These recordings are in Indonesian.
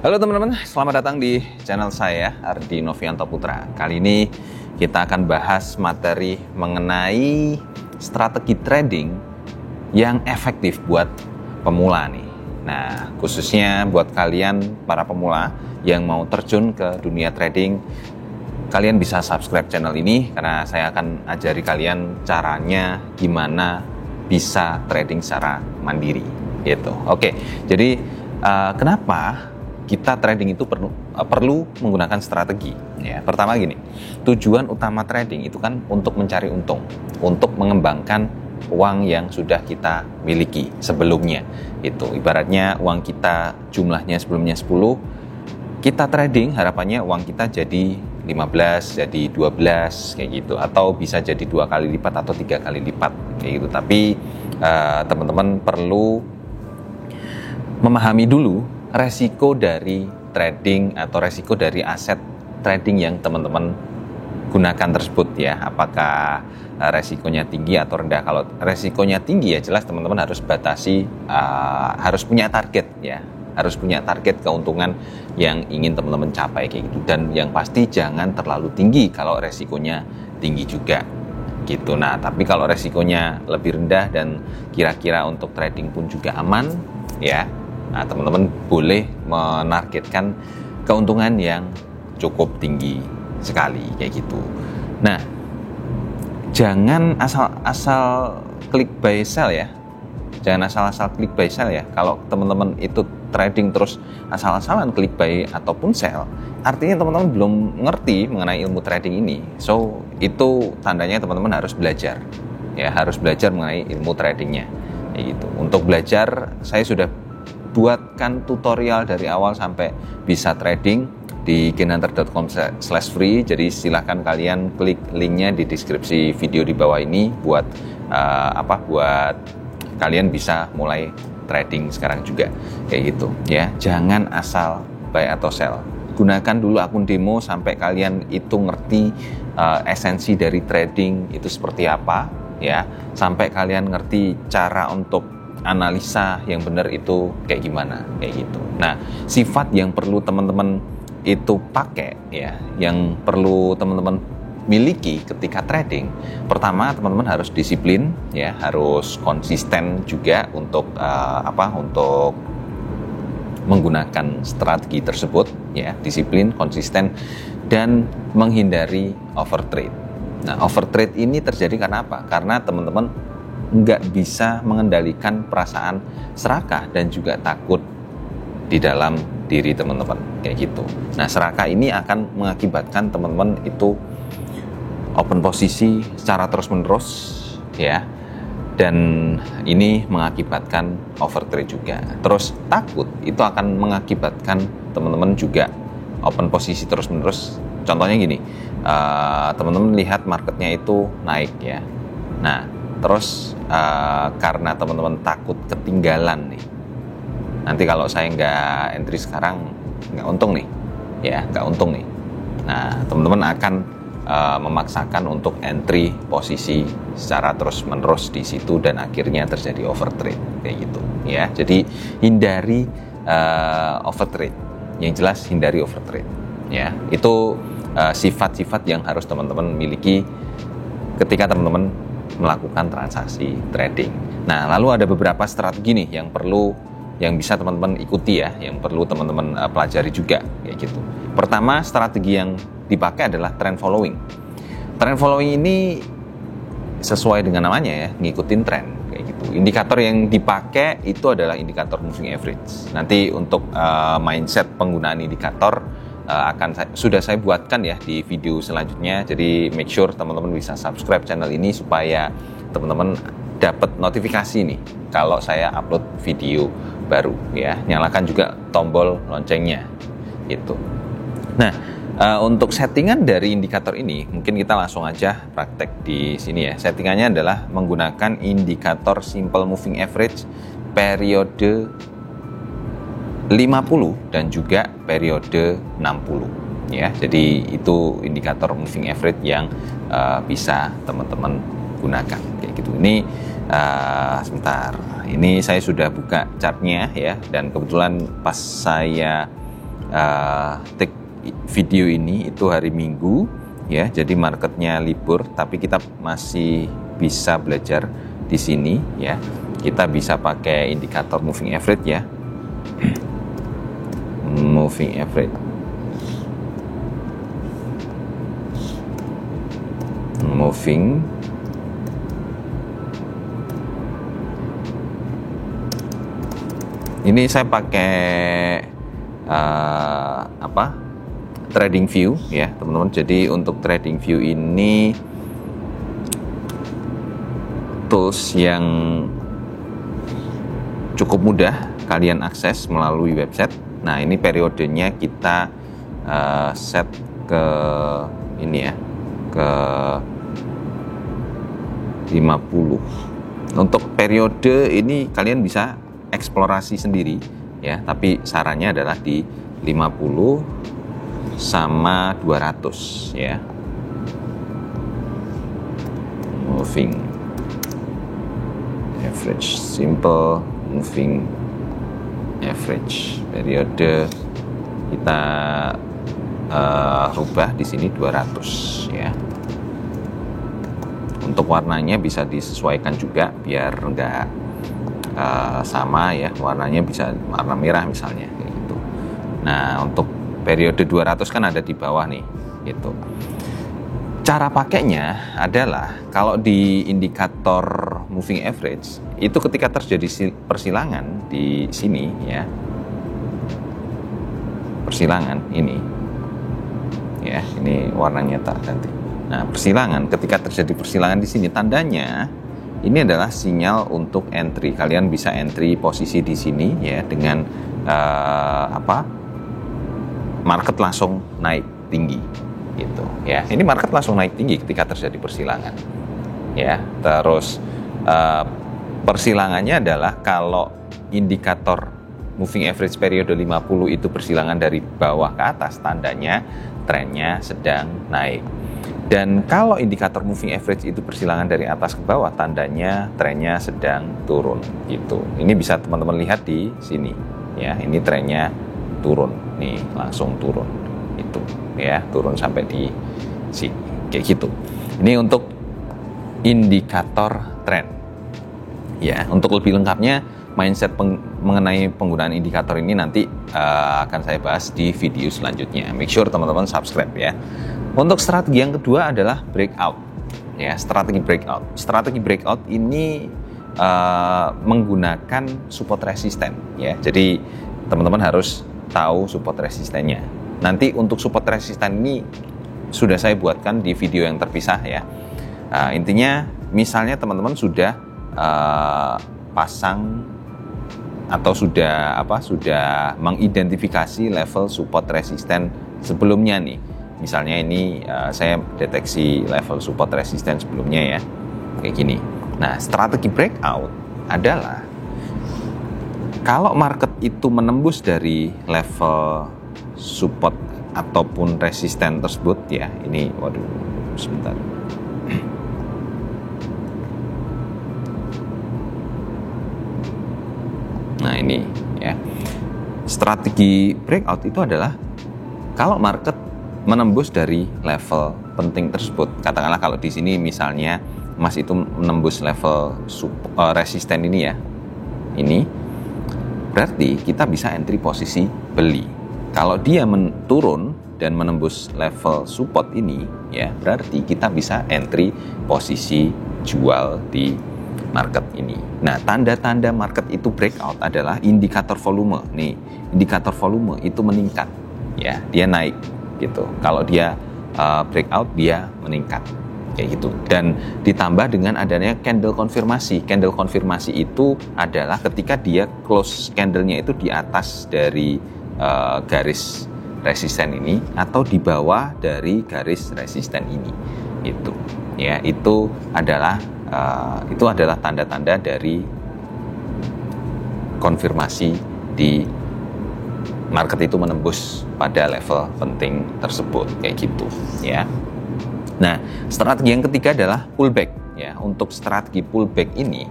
Halo teman-teman, selamat datang di channel saya, Ardi Novianto Putra. Kali ini kita akan bahas materi mengenai strategi trading yang efektif buat pemula nih. Nah, khususnya buat kalian para pemula yang mau terjun ke dunia trading, kalian bisa subscribe channel ini karena saya akan ajari kalian caranya gimana bisa trading secara mandiri gitu. Oke, jadi kenapa kita trading itu perlu menggunakan strategi ya. Pertama gini, tujuan utama trading itu kan untuk mencari untung, untuk mengembangkan uang yang sudah kita miliki sebelumnya. Itu ibaratnya uang kita jumlahnya sebelumnya 10, kita trading harapannya uang kita jadi 15, jadi 12 kayak gitu, atau bisa jadi 2 kali lipat atau 3 kali lipat kayak gitu. Tapi teman-teman perlu memahami dulu resiko dari trading atau resiko dari aset trading yang teman-teman gunakan tersebut ya. Apakah resikonya tinggi atau rendah? Kalau resikonya tinggi ya jelas teman-teman harus batasi, harus punya target ya. Harus punya target keuntungan yang ingin teman-teman capai kayak gitu. Dan yang pasti jangan terlalu tinggi kalau resikonya tinggi juga gitu. Nah, tapi kalau resikonya lebih rendah dan kira-kira untuk trading pun juga aman ya, nah, teman-teman boleh menargetkan keuntungan yang cukup tinggi sekali kayak gitu. Nah, jangan asal-asal klik buy sell ya. Jangan asal-asal klik buy sell ya. Kalau teman-teman itu trading terus asal-asalan klik buy ataupun sell, artinya teman-teman belum ngerti mengenai ilmu trading ini. So, itu tandanya teman-teman harus belajar. Ya, harus belajar mengenai ilmu tradingnya. Kayak gitu. Untuk belajar, saya sudah buatkan tutorial dari awal sampai bisa trading di gainhunter.com/free. Jadi silahkan kalian klik linknya di deskripsi video di bawah ini buat buat kalian bisa mulai trading sekarang juga kayak gitu ya. Jangan asal buy atau sell. Gunakan dulu akun demo sampai kalian itu ngerti esensi dari trading itu seperti apa ya. Sampai kalian ngerti cara untuk analisa yang benar itu kayak gimana kayak gitu. Nah, sifat yang perlu teman-teman itu pakai ya, yang perlu teman-teman miliki ketika trading. Pertama, teman-teman harus disiplin ya, harus konsisten juga untuk untuk menggunakan strategi tersebut ya, disiplin, konsisten dan menghindari overtrade. Nah, overtrade ini terjadi karena apa? Karena teman-teman nggak bisa mengendalikan perasaan serakah dan juga takut di dalam diri teman-teman kayak gitu. Nah, serakah ini akan mengakibatkan teman-teman itu open posisi secara terus-menerus ya, dan ini mengakibatkan overtrade juga. Terus takut itu akan mengakibatkan teman-teman juga open posisi terus-menerus. Contohnya gini, teman-teman lihat marketnya itu naik ya. Nah, terus karena teman-teman takut ketinggalan nih, nanti kalau saya nggak entry sekarang nggak untung nih ya, nggak untung nih. Nah, teman-teman akan memaksakan untuk entry posisi secara terus-menerus di situ dan akhirnya terjadi overtrade kayak gitu ya. Jadi hindari overtrade, yang jelas hindari overtrade ya. Itu sifat-sifat yang harus teman-teman miliki ketika teman-teman melakukan transaksi trading. Nah, lalu ada beberapa strategi nih yang bisa teman-teman ikuti ya, yang perlu teman-teman pelajari juga kayak gitu. Pertama, strategi yang dipakai adalah trend following. Trend following ini sesuai dengan namanya ya, ngikutin tren kayak gitu. Indikator yang dipakai itu adalah indikator moving average. Nanti untuk mindset penggunaan indikator sudah saya buatkan ya di video selanjutnya. Jadi make sure teman-teman bisa subscribe channel ini supaya teman-teman dapat notifikasi nih kalau saya upload video baru ya. Nyalakan juga tombol loncengnya gitu. Nah, untuk settingan dari indikator ini mungkin kita langsung aja praktek di sini ya. Settingannya adalah menggunakan indikator simple moving average periode 50 dan juga periode 60 ya. Jadi itu indikator moving average yang bisa teman-teman gunakan kayak gitu. Ini sebentar, ini saya sudah buka chartnya ya, dan kebetulan pas saya take video ini itu hari Minggu ya, jadi marketnya libur, tapi kita masih bisa belajar di sini ya. Kita bisa pakai indikator moving average ya. Moving average. Moving ini saya pakai trading view ya teman-teman. Jadi untuk trading view ini tools yang cukup mudah kalian akses melalui website. Nah, ini periodenya kita set ke ini ya, ke 50. Untuk periode ini kalian bisa eksplorasi sendiri ya, tapi sarannya adalah di 50 sama 200 ya. Moving average, simple moving average, periode kita rubah di sini 200 ya. Untuk warnanya bisa disesuaikan juga biar enggak sama ya, warnanya bisa warna merah misalnya kayak gitu. Nah, untuk periode 200 kan ada di bawah nih gitu. Cara pakainya adalah kalau di indikator moving average itu ketika terjadi persilangan di sini ya, persilangan ini ya, ini warnanya tak ganti. Nah, persilangan, ketika terjadi persilangan di sini tandanya ini adalah sinyal untuk entry. Kalian bisa entry posisi di sini ya dengan market langsung naik tinggi gitu ya. Ini market langsung naik tinggi ketika terjadi persilangan ya. Terus persilangannya adalah kalau indikator moving average periode 50 itu persilangan dari bawah ke atas, tandanya trennya sedang naik. Dan kalau indikator moving average itu persilangan dari atas ke bawah, tandanya trennya sedang turun gitu. Ini bisa teman-teman lihat di sini ya. Ini trennya turun nih, langsung turun itu ya, turun sampai di sini kayak gitu. Ini untuk indikator tren ya. Untuk lebih lengkapnya mindset mengenai penggunaan indikator ini nanti akan saya bahas di video selanjutnya. Make sure teman-teman subscribe ya. Untuk strategi yang kedua adalah breakout ya, strategi breakout. Strategi breakout ini menggunakan support resisten ya. Jadi teman-teman harus tahu support resistennya. Nanti untuk support resisten ini sudah saya buatkan di video yang terpisah ya. Intinya misalnya teman-teman sudah pasang atau sudah mengidentifikasi level support resisten sebelumnya nih. Misalnya ini saya deteksi level support resisten sebelumnya ya, kayak gini. Nah, strategi breakout adalah kalau market itu menembus dari level support ataupun resisten tersebut ya, ini sebentar. Nah, ini ya. Strategi breakout itu adalah kalau market menembus dari level penting tersebut. Katakanlah kalau di sini misalnya Mas itu menembus level resisten ini ya. Ini berarti kita bisa entry posisi beli. Kalau dia turun dan menembus level support ini ya, berarti kita bisa entry posisi jual di market ini. Nah, tanda-tanda market itu breakout adalah indikator volume. Nih, indikator volume itu meningkat ya, dia naik gitu. Kalau dia breakout, dia meningkat kayak gitu. Dan ditambah dengan adanya candle konfirmasi. Candle konfirmasi itu adalah ketika dia close candle-nya itu di atas dari garis resisten ini atau di bawah dari garis resisten ini. Itu ya, itu adalah tanda-tanda dari konfirmasi di market itu menembus pada level penting tersebut kayak gitu ya. Nah, strategi yang ketiga adalah pullback ya. Untuk strategi pullback ini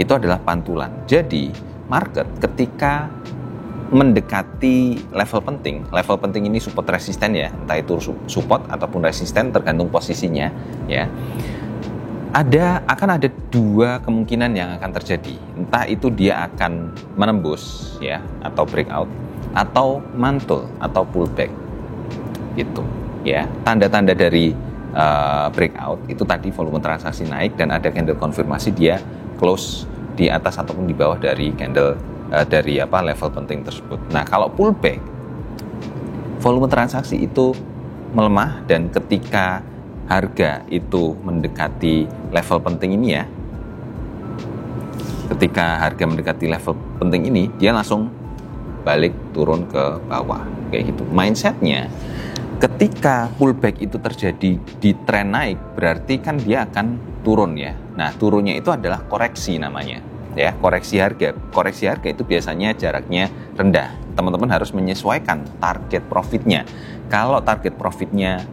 itu adalah pantulan. Jadi market ketika mendekati level penting. Level penting ini support resisten ya, entah itu support ataupun resisten tergantung posisinya ya. Akan ada dua kemungkinan yang akan terjadi. Entah itu dia akan menembus ya atau breakout, atau mantul atau pullback gitu ya. Tanda-tanda dari breakout itu tadi volume transaksi naik dan ada candle konfirmasi dia close di atas ataupun di bawah dari candle dari level penting tersebut. Nah, kalau pullback, volume transaksi itu melemah dan ketika harga itu mendekati level penting ini ya, ketika harga mendekati level penting ini, dia langsung balik turun ke bawah kayak gitu. Mindsetnya, ketika pullback itu terjadi di tren naik, berarti kan dia akan turun ya. Nah, turunnya itu adalah koreksi namanya ya, koreksi harga. Koreksi harga itu biasanya jaraknya rendah. Teman-teman harus menyesuaikan target profitnya. Kalau target profitnya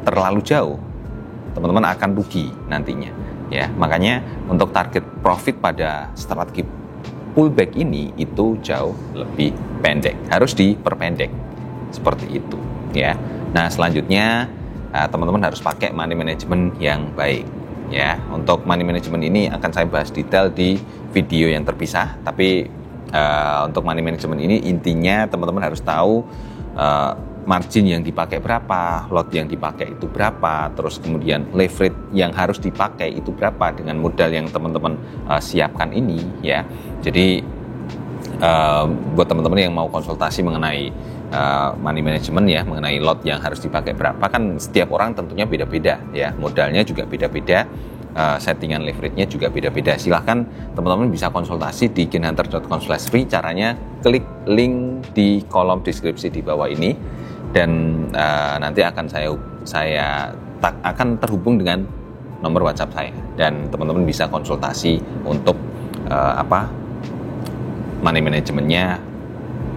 terlalu jauh, teman-teman akan rugi nantinya ya. Makanya untuk target profit pada strategi pullback ini itu jauh lebih pendek, harus diperpendek seperti itu ya. Nah, selanjutnya teman-teman harus pakai money management yang baik ya. Untuk money management ini akan saya bahas detail di video yang terpisah, tapi untuk money management ini intinya teman-teman harus tahu margin yang dipakai berapa, lot yang dipakai itu berapa, terus kemudian leverage yang harus dipakai itu berapa dengan modal yang teman-teman siapkan ini ya. Jadi buat teman-teman yang mau konsultasi mengenai money management ya, mengenai lot yang harus dipakai berapa, kan setiap orang tentunya beda-beda ya, modalnya juga beda-beda, settingan leverage-nya juga beda-beda. Silahkan teman-teman bisa konsultasi di gainhunter.com/free. Caranya klik link di kolom deskripsi di bawah ini dan nanti akan saya akan terhubung dengan nomor WhatsApp saya dan teman-teman bisa konsultasi untuk money manajemennya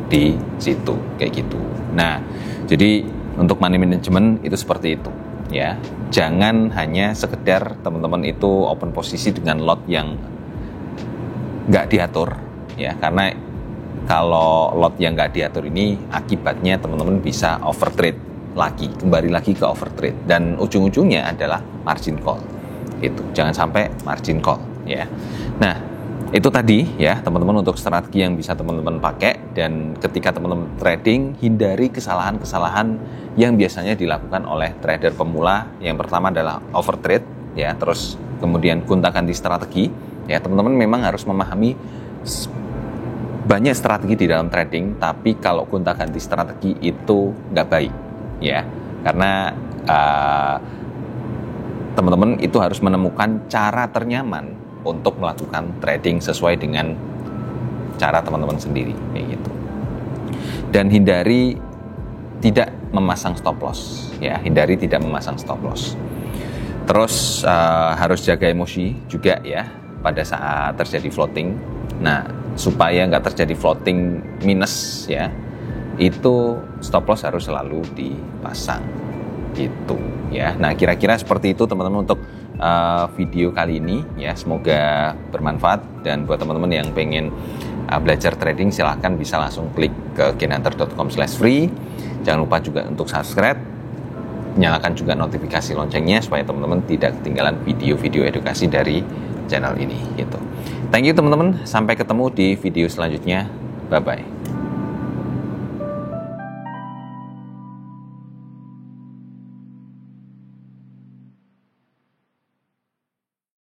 di situ kayak gitu. Nah, jadi untuk money management itu seperti itu ya. Jangan hanya sekedar teman-teman itu open posisi dengan lot yang nggak diatur ya, karena kalau lot yang nggak diatur ini akibatnya teman-teman bisa overtrade lagi, kembali lagi ke overtrade dan ujung-ujungnya adalah margin call. Itu jangan sampai margin call ya. Nah, itu tadi ya teman-teman untuk strategi yang bisa teman-teman pakai, dan ketika teman-teman trading hindari kesalahan-kesalahan yang biasanya dilakukan oleh trader pemula. Yang pertama adalah overtrade ya, terus kemudian gonta-ganti strategi ya. Teman-teman memang harus memahami banyak strategi di dalam trading, tapi kalau gonta-ganti strategi itu nggak baik ya, karena teman-teman itu harus menemukan cara ternyaman untuk melakukan trading sesuai dengan cara teman-teman sendiri kayak gitu. Dan hindari tidak memasang stop loss ya, hindari tidak memasang stop loss. Terus harus jaga emosi juga ya pada saat terjadi floating. Nah, supaya nggak terjadi floating minus ya, itu stop loss harus selalu dipasang gitu ya. Nah, kira-kira seperti itu teman-teman untuk video kali ini ya. Semoga bermanfaat, dan buat teman-teman yang pengen belajar trading silahkan bisa langsung klik ke gainhunter.com/free. Jangan lupa juga untuk subscribe, nyalakan juga notifikasi loncengnya supaya teman-teman tidak ketinggalan video-video edukasi dari channel ini gitu. Thank you teman-teman, sampai ketemu di video selanjutnya. Bye-bye.